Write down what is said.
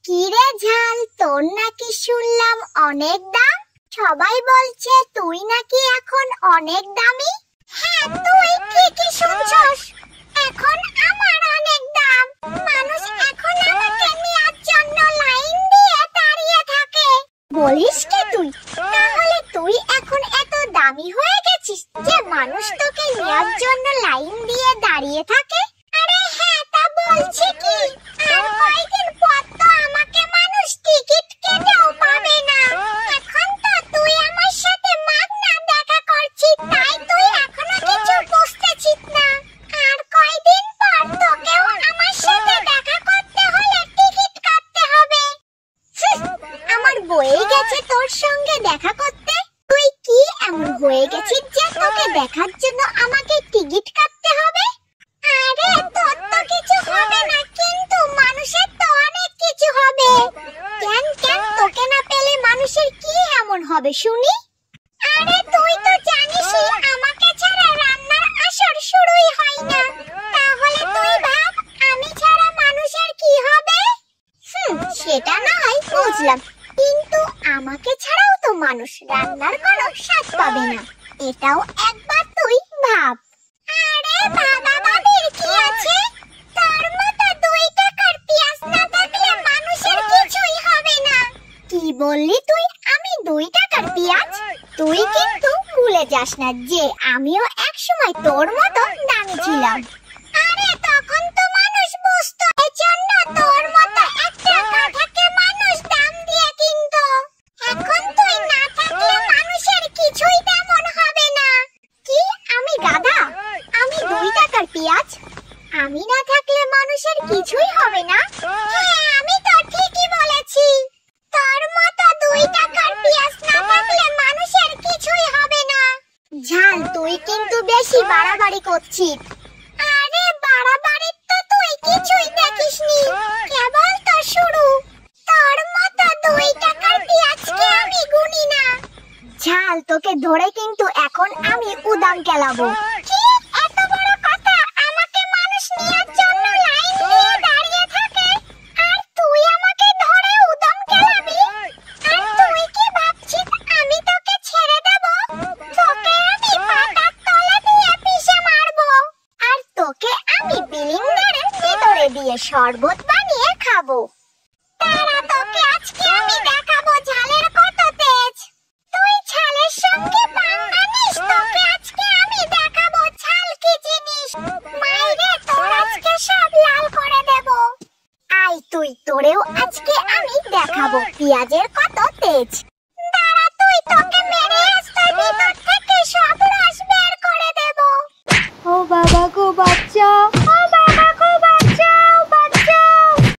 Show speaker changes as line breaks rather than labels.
কিরে ঝাল, তোর নাকি শুনলাম অনেক দাম? সবাই বলছে তুই নাকি এখন অনেক দামি। হ্যাঁ, তুই ঠিকই শুনছস, এখন আমার অনেক দাম। মানুষ এখন আমাকে নেয়ার জন্য লাইন দিয়ে দাঁড়িয়ে থাকে। বলিস কি তুই? তাহলে তুই এখন এত দামি হয়ে গেছিস যে মানুষ তোকে নেয়ার জন্য লাইন দিয়ে দাঁড়িয়ে থাকে? আরে হ্যাঁ, তা বলছি কি, আর কয়েকদিন পর তো আমাকে মানুষ টিকিট কেটেও পাবে না। এখন তো তুই আমার সাথে মাগনা দেখা করছিস, তাই তুই এখনো কিছু বুঝতেছিস না। আর কয়েকদিন পর তোকেও আমার সাথে দেখা করতে হলে টিকিট কাটতে হবে। আমার বয়ে গেছে তোর সঙ্গে দেখা করতে। তুই কি এমন হয়ে গেছিস যে তোকে দেখার জন্য আমাকে টিকিট কাটতে হবে? আরে তোর তো কিছু হবে না, কিন্তু মানুষের তো অনেক কিছু হবে। কেন কেন তোকে না পেলে মানুষের কি এমন হবে শুনি? আরে তুই তো জানিসই আমাকে ছাড়া রান্নার আসর শুরুই হয় না। তাহলে তুই ভাব আমি ছাড়া মানুষের কি হবে? সেটা না হয় বুঝলাম, কিন্তু আমাকে ছাড়াও তো মানুষ রান্নার কোনো স্বাদ পাবে না, এটাও একবার তুই ভাব। আরে বাবা বাবির কি আছে, তোর মতো 2 টাকার পেঁয়াজ না থাকলে মানুষের কিছুই হবে না। কি বললি তুই? আমি 2 টাকার পেঁয়াজ? তুই কিন্তু ভুলে যাস না যে আমিও একসময় তোর মতো দামি ছিলাম। আরে তখন তো মানুষ বুঝতো, এজন্য তোর মতো 1 টাকা থেকে মানুষ দাম দিয়ে কিনতো। এখন তুই না থাকলে মানুষের কিছুই তেমন হবে না। কি আমি গাধা? আমি 2 টাকার পেঁয়াজ? আমি না থাকলে মানুষের কিছুই হবে না? হ্যাঁ, আমি তো ঠিকই বলেছি। তোর মতো 2 টাকার পেঁয়াজ না থাকলে মানুষের কিছুই হবে না। ঝাল, তুই কিন্তু বেশি বাড়াবাড়ি করছিস। আরে বাড়াবাড়ি তো তুই কিছুই দেখিসনি, কেবল তো শুরু। তোর মতো 2 টাকার পেঁয়াজকে আমি গুনি না। ঝাল, তোকে ধরে কিন্তু এখন আমি উদাম কেলাবো। কি এত বড় কথা? আমাকে মানুষ নেয়ার জন্য লাইন দিয়ে দাঁড়িয়ে থাকে, আর তুই আমাকে ধরে উদাম কেলাবি? আর তুই কি ভাবছিস আমি তোকে ছেড়ে দেব? তোকে আমি পাতার তলা দিয়ে পিষে মারবো, আর তোকে আমি বিলিন্দারের ভিতরে দিয়ে শরবত বানিয়ে খাবো। তারা তোকে আজকে আমি দেখাবো ঝালের কত তেজ। তুই ঝালের সঙ্গে পাঙ্গা নিস, তোকে আজকে আমি দেখাবো ঝাল কি জিনিস। মাইরে, তোর আজকে সব লাল করে দেব। আই তুই, তোরেও আজকে আমি দেখাবো পেঁয়াজের কত তেজ। দাঁড়া তুই, তোকে মেরে আজ তোর ভিতর